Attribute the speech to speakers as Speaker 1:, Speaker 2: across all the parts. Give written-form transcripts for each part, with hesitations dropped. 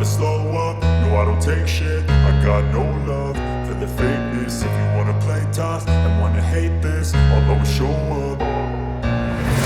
Speaker 1: slow up, no I don't take shit. I got no love for the fakeness. If you wanna play tough and wanna hate this, I'll always show up.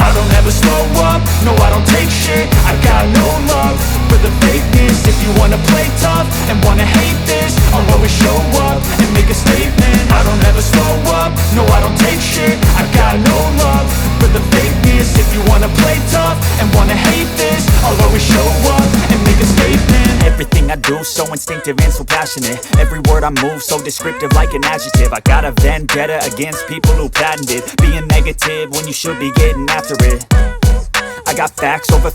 Speaker 1: I don't ever slow up, no I don't take shit. I got no love for the fakeness. If you wanna play tough and wanna hate this, I'll always show up and make a statement. I don't ever slow up, no I don't take shit. I got no love for the fakeness. If you wanna play tough and wanna hate this, I'll always show up and make a statement.
Speaker 2: Everything I do so instinctive and so passionate. Every word I move so descriptive like an adjective. I got a vendetta against people who patented being negative when you should be getting after it. I got facts over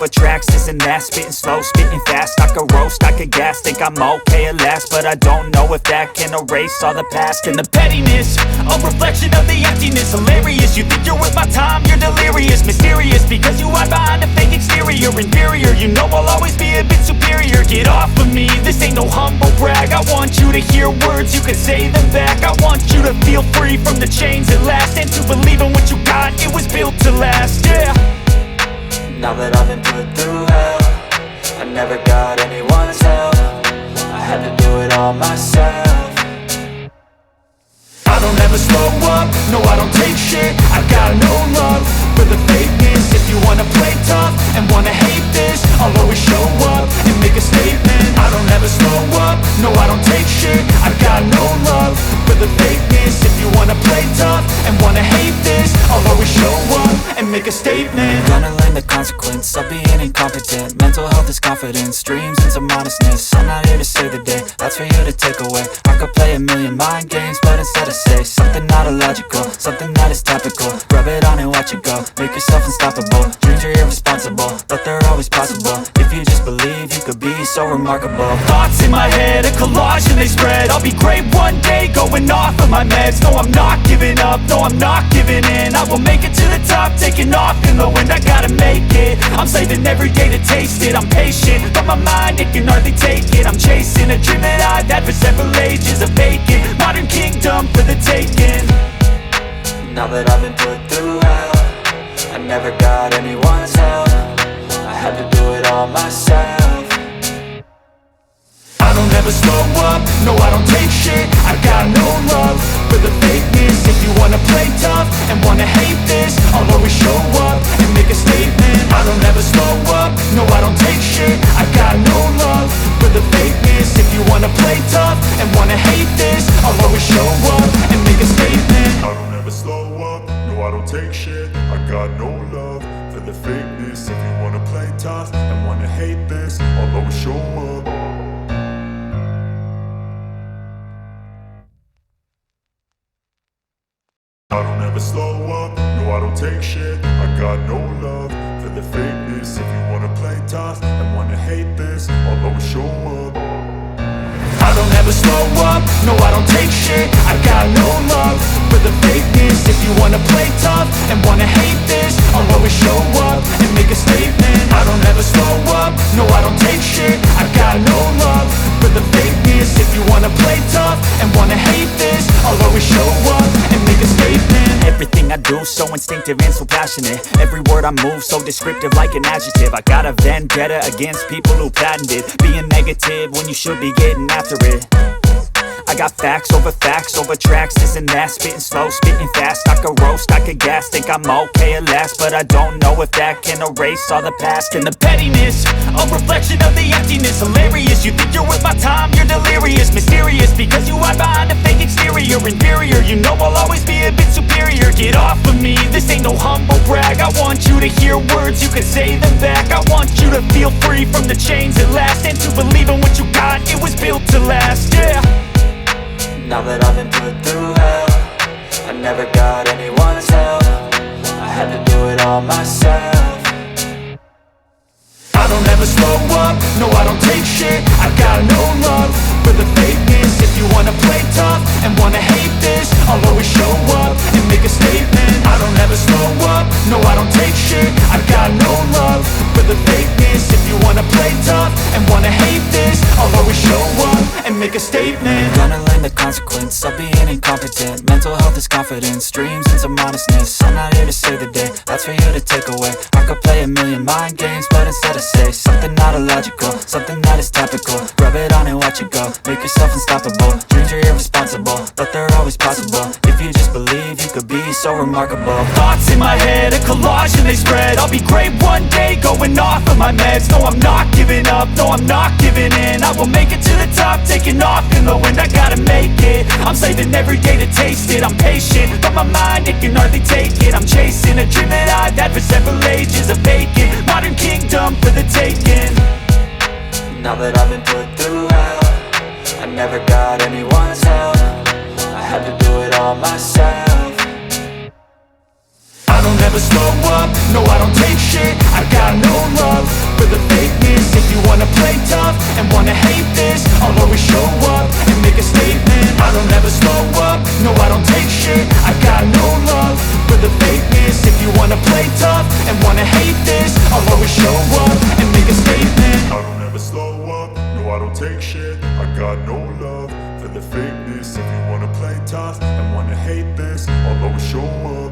Speaker 2: tracks, this and that. Spitting slow, spitting fast, I could roast, I could gas. Think I'm okay at last, but I don't know if that can erase all the past. And the pettiness, a reflection of the emptiness. Hilarious, you think you're worth my time, you're delirious. Mysterious, because you hide behind a fake exterior. Inferior, you know I'll always be a bit superior. Get off of me, this ain't no humble brag. I want you to hear words, you can say them back. I want you to feel free from the chains at last, and to believe in what you got, it was built to last, yeah.
Speaker 3: Now that I've been put through hell, I never got anyone's help. I had to do it all myself.
Speaker 1: I don't ever slow up, no I don't take shit. I got no love for the fakeness. If you wanna play tough and wanna hate this, I'll always show up and make a statement. I don't ever slow up, no I don't take shit. I got no love for the fakeness. If you wanna play tough and wanna hate this, I'll always show up and make a statement.
Speaker 3: Gonna learn the consequence of being incompetent. Mental health is confidence, dreams and some modestness. I'm not here to save the day, that's for you to take away. I could play a million mind games, but instead I say something not illogical, something that is topical. Rub it on and watch it go, make yourself unstoppable. Dreams are irresponsible, but they're always possible. If you just believe, you could be so remarkable.
Speaker 2: Thoughts in my head, a collage and they spread. I'll be great one day, going off of my meds. No, I'm not giving up, no, I'm not giving in. I will make it to the top, taking off in the wind. I gotta make it, I'm saving every day to taste it. I'm patient, but my mind, it can hardly take it. I'm chasing a dream that I've had for several ages. A vacant, modern kingdom for the taking.
Speaker 3: Now that I've been put through hell, I never got anyone's help. I had to do it all myself.
Speaker 1: I don't ever slow up, no I don't take shit. I got no love for the fakeness. If you wanna play tough and wanna hate this, I'll always show up and make a statement. I don't ever slow up, no I don't take shit. I got no love for the fakeness. If you wanna play tough and wanna hate this, I'll always show up and make a statement. I don't ever slow up, no I don't take shit. I got no love for the fakeness. If you wanna play tough and wanna hate this, I'll always show up. I don't ever slow up, no I don't take shit. I got no love for the fakeness. If you wanna play tough and wanna hate this, I'll always show up. I don't ever slow up, no I don't take shit. I got no love for the fakeness. If you wanna play tough and wanna hate this, I'll always show up and make a statement. I don't ever slow up, no I don't take shit. I got no love for the fakeness. If you wanna play tough and wanna hate this, I'll always show up and make a statement.
Speaker 2: Everything I do so instinctive and so passionate. Every word I move so descriptive like an adjective. I got a vendetta against people who patented being negative when you should be getting after it. I got facts over tracks, this and that. Spitting slow, spitting fast, I could roast, I could gas. Think I'm okay at last, but I don't know if that can erase all the past. And the pettiness, a reflection of the emptiness. Hilarious, you think you're worth my time, you're delirious. Mysterious, because you hide behind a fake exterior. Inferior, you know I'll always be a bit superior. Get off of me, this ain't no humble brag. I want you to hear words, you can say them back. I want you to feel free from the chains at last, and to believe in what you got, it was built to last, yeah.
Speaker 3: Now that I've been put through hell, I never got anyone's help. I had to do it all myself.
Speaker 1: I don't ever slow up, no I don't take shit. I got no love for the fakeness. If you wanna play tough and wanna hate this, I'll always show up and make a statement. I don't ever slow up, no I don't take shit. I got no love for the fakeness. If you wanna play tough and wanna hate this, I'll always show up and
Speaker 2: make a statement.
Speaker 3: Gonna learn the consequence of being incompetent. Mental health is confidence, dreams and some honestness. I'm not here to save the day, that's for you to take away. I could play a million mind games, but instead I say something not illogical, something that is topical. Rub it on and watch it go, make yourself unstoppable. Dreams are irresponsible, but they're always possible. If you just believe, you could be so remarkable.
Speaker 2: Thoughts in my head, a collage and they spread. I'll be great one day, going off of my meds. No, I'm not giving up, no, I'm not giving in. I will make it to the top, taking off in the wind. I gotta make it, I'm saving every day to taste it. I'm patient, but my mind, it can hardly take it. I'm chasing a dream that I've had for several ages. A vacant, modern kingdom for the taking.
Speaker 3: Now that I've been put through hell, I never got anyone's help. I had to do it all myself.
Speaker 2: I don't ever slow up, no I don't take shit. I got no love for the fakeness. If you wanna play tough and wanna hate this, I'll always show up and make a statement. I don't ever slow up, no I don't take shit. I got no love for the fakeness. If you wanna play tough and wanna hate this, I'll always show up and make a statement.
Speaker 1: I don't ever slow up, no I don't take shit. I got no love for the fakeness. If you wanna play tough and wanna hate this, I'll always show up.